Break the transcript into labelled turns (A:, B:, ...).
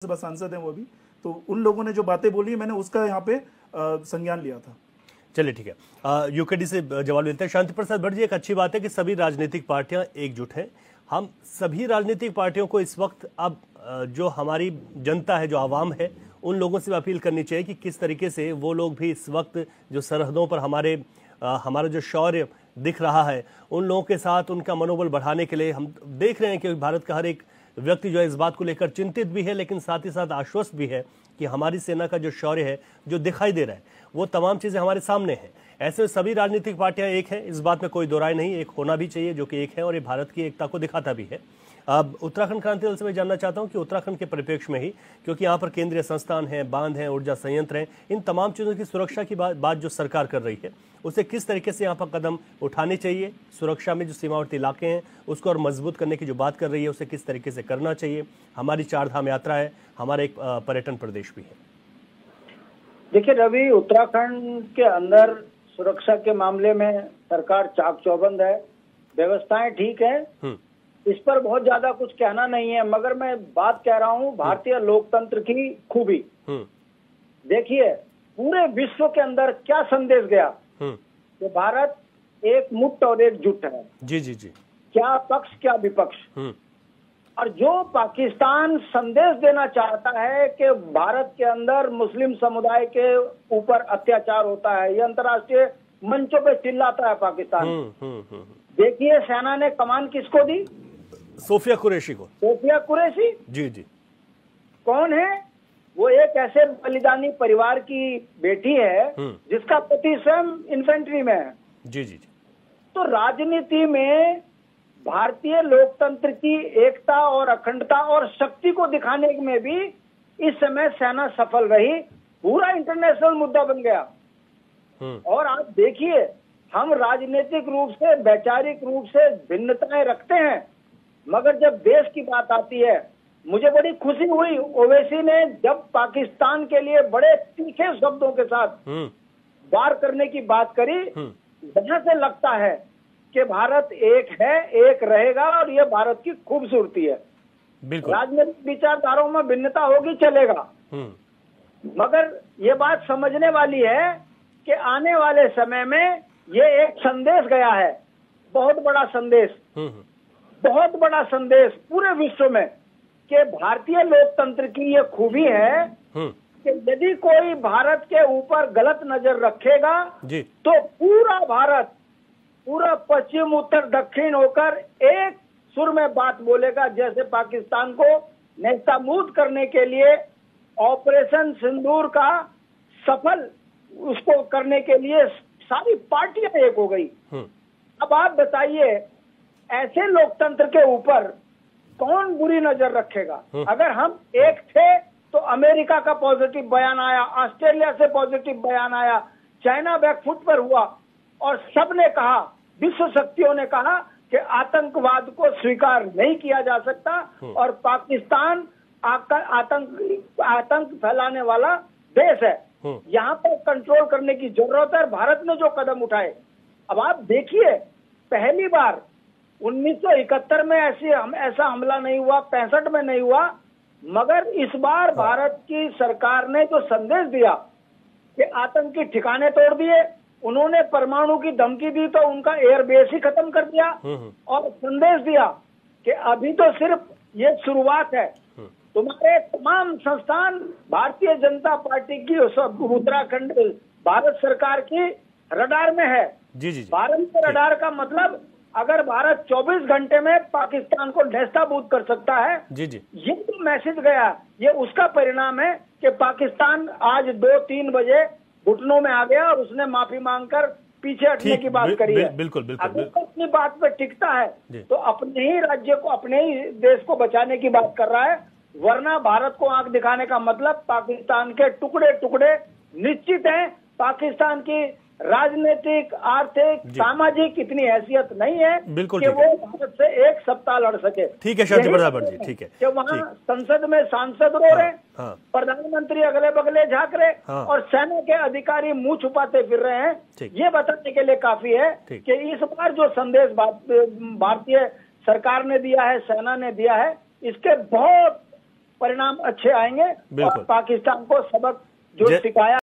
A: राज्यसभा सांसद हैं वो भी, तो उन लोगों ने जो बातें बोली मैंने उसका यहाँ पे संज्ञान लिया था।
B: चलिए ठीक है, यूकेडी से जवाब लेते हैं। शांति प्रसाद भट्ट जी, एक अच्छी बात है कि सभी राजनीतिक पार्टियां एकजुट हैं। हम सभी राजनीतिक पार्टियों को इस वक्त अब जो हमारी जनता है, जो आवाम है, उन लोगों से अपील करनी चाहिए कि किस तरीके से वो लोग भी इस वक्त जो सरहदों पर हमारा जो शौर्य दिख रहा है, उन लोगों के साथ उनका मनोबल बढ़ाने के लिए हम देख रहे हैं कि भारत का हर एक व्यक्ति जो है इस बात को लेकर चिंतित भी है, लेकिन साथ ही साथ आश्वस्त भी है कि हमारी सेना का जो शौर्य है, जो दिखाई दे रहा है, वो तमाम चीजें हमारे सामने हैं। ऐसे में सभी राजनीतिक पार्टियां एक हैं, इस बात में कोई दो राय नहीं, एक होना भी चाहिए जो कि एक है और ये भारत की एकता को दिखाता भी है। अब उत्तराखंड क्रांति दल से मैं जानना चाहता हूं कि उत्तराखंड के परिप्रेक्ष्य में ही, क्योंकि यहाँ पर केंद्रीय संस्थान हैं, बांध हैं, ऊर्जा संयंत्र हैं, इन तमाम चीज़ों की सुरक्षा की बात जो सरकार कर रही है, उसे किस तरीके से यहाँ पर कदम उठाने चाहिए? सुरक्षा में जो सीमावर्ती इलाके हैं उसको और मजबूत करने की जो बात कर रही है, उसे किस तरीके से करना चाहिए? हमारी 4 धाम यात्रा है, हमारा एक पर्यटन प्रदेश भी है।
C: देखिए रवि, उत्तराखंड के अंदर सुरक्षा के मामले में सरकार चाक चौबंद है, व्यवस्थाएं ठीक है, इस पर बहुत ज्यादा कुछ कहना नहीं है। मगर मैं बात कह रहा हूँ भारतीय लोकतंत्र की खूबी। देखिए पूरे विश्व के अंदर क्या संदेश गया कि भारत एक मुट्ठ और एकजुट है।
B: जी जी जी,
C: क्या पक्ष क्या विपक्ष। और जो पाकिस्तान संदेश देना चाहता है कि भारत के अंदर मुस्लिम समुदाय के ऊपर अत्याचार होता है, ये अंतर्राष्ट्रीय मंचों पे चिल्लाता है पाकिस्तान। देखिए सेना ने कमान किसको दी?
B: सोफिया कुरैशी को।
C: सोफिया कुरैशी
B: जी जी,
C: कौन है वो? एक ऐसे बलिदानी परिवार की बेटी है जिसका पति स्वयं इन्फेंट्री में है।
B: जी जी जी।
C: तो राजनीति में भारतीय लोकतंत्र की एकता और अखंडता और शक्ति को दिखाने में भी इस समय सेना सफल रही, पूरा इंटरनेशनल मुद्दा बन गया। और आप देखिए, हम राजनीतिक रूप से, वैचारिक रूप से भिन्नताएं रखते हैं, मगर जब देश की बात आती है, मुझे बड़ी खुशी हुई ओवैसी ने जब पाकिस्तान के लिए बड़े तीखे शब्दों के साथ वार करने की बात करी। वहां से लगता है कि भारत एक है, एक रहेगा और ये भारत की खूबसूरती है। राजनीतिक विचारधाराओं में भिन्नता होगी, चलेगा, मगर ये बात समझने वाली है कि आने वाले समय में ये एक संदेश गया है, बहुत बड़ा संदेश, बहुत बड़ा संदेश पूरे विश्व में, कि भारतीय लोकतंत्र की ये खूबी है कि यदि कोई भारत के ऊपर गलत नजर रखेगा तो पूरा भारत, पूरा पश्चिम उत्तर दक्षिण होकर एक सुर में बात बोलेगा। जैसे पाकिस्तान को नेस्तनाबूद करने के लिए ऑपरेशन सिंदूर का सफल उसको करने के लिए सारी पार्टियां एक हो गई। अब आप बताइए, ऐसे लोकतंत्र के ऊपर कौन बुरी नजर रखेगा? अगर हम एक थे तो अमेरिका का पॉजिटिव बयान आया, ऑस्ट्रेलिया से पॉजिटिव बयान आया, चाइना बैकफुट पर हुआ और सबने कहा, विश्व शक्तियों ने कहा कि आतंकवाद को स्वीकार नहीं किया जा सकता और पाकिस्तान आतंक फैलाने वाला देश है, यहाँ पर कंट्रोल करने की जरूरत है। भारत ने जो कदम उठाए, अब आप देखिए, पहली बार 1971 में ऐसा हमला नहीं हुआ, 65 में नहीं हुआ, मगर इस बार भारत की सरकार ने जो संदेश दिया कि आतंकी ठिकाने तोड़ दिए, उन्होंने परमाणु की धमकी दी तो उनका एयरबेस ही खत्म कर दिया और संदेश दिया कि अभी तो सिर्फ ये शुरुआत है, तुम्हारे तमाम संस्थान भारतीय जनता पार्टी की उत्तराखंड भारत सरकार की रडार में है।
B: जी जी जी।
C: भारत के रडार का मतलब, अगर भारत 24 घंटे में पाकिस्तान को नेस्तनाबूद कर सकता है,
B: जी जी,
C: ये तो मैसेज गया, ये उसका परिणाम है कि पाकिस्तान आज 2-3 बजे घुटनों में आ गया और उसने माफी मांगकर पीछे हटने की बात करी है।
B: बिल्कुल बिल्कुल,
C: अगर तो अपनी बात पे टिकता है तो अपने ही राज्य को, अपने ही देश को बचाने की बात कर रहा है, वरना भारत को आंख दिखाने का मतलब पाकिस्तान के टुकड़े टुकड़े निश्चित हैं। पाकिस्तान की राजनीतिक, आर्थिक, सामाजिक इतनी हैसियत नहीं है कि वो भारत से एक सप्ताह लड़ सके।
B: ठीक है शांति प्रसाद भट्ट जी, ठीक है
C: कि वहाँ संसद में सांसद रो रहे, प्रधानमंत्री अगले बगले झांक रहे और सेना के अधिकारी मुंह छुपाते फिर रहे हैं। ये बताने के लिए काफी है कि इस बार जो संदेश भारतीय सरकार ने दिया है, सेना ने दिया है, इसके बहुत परिणाम अच्छे आएंगे और
B: बिल्कुल।
C: पाकिस्तान को सबक जो
B: जय-
C: सिखाया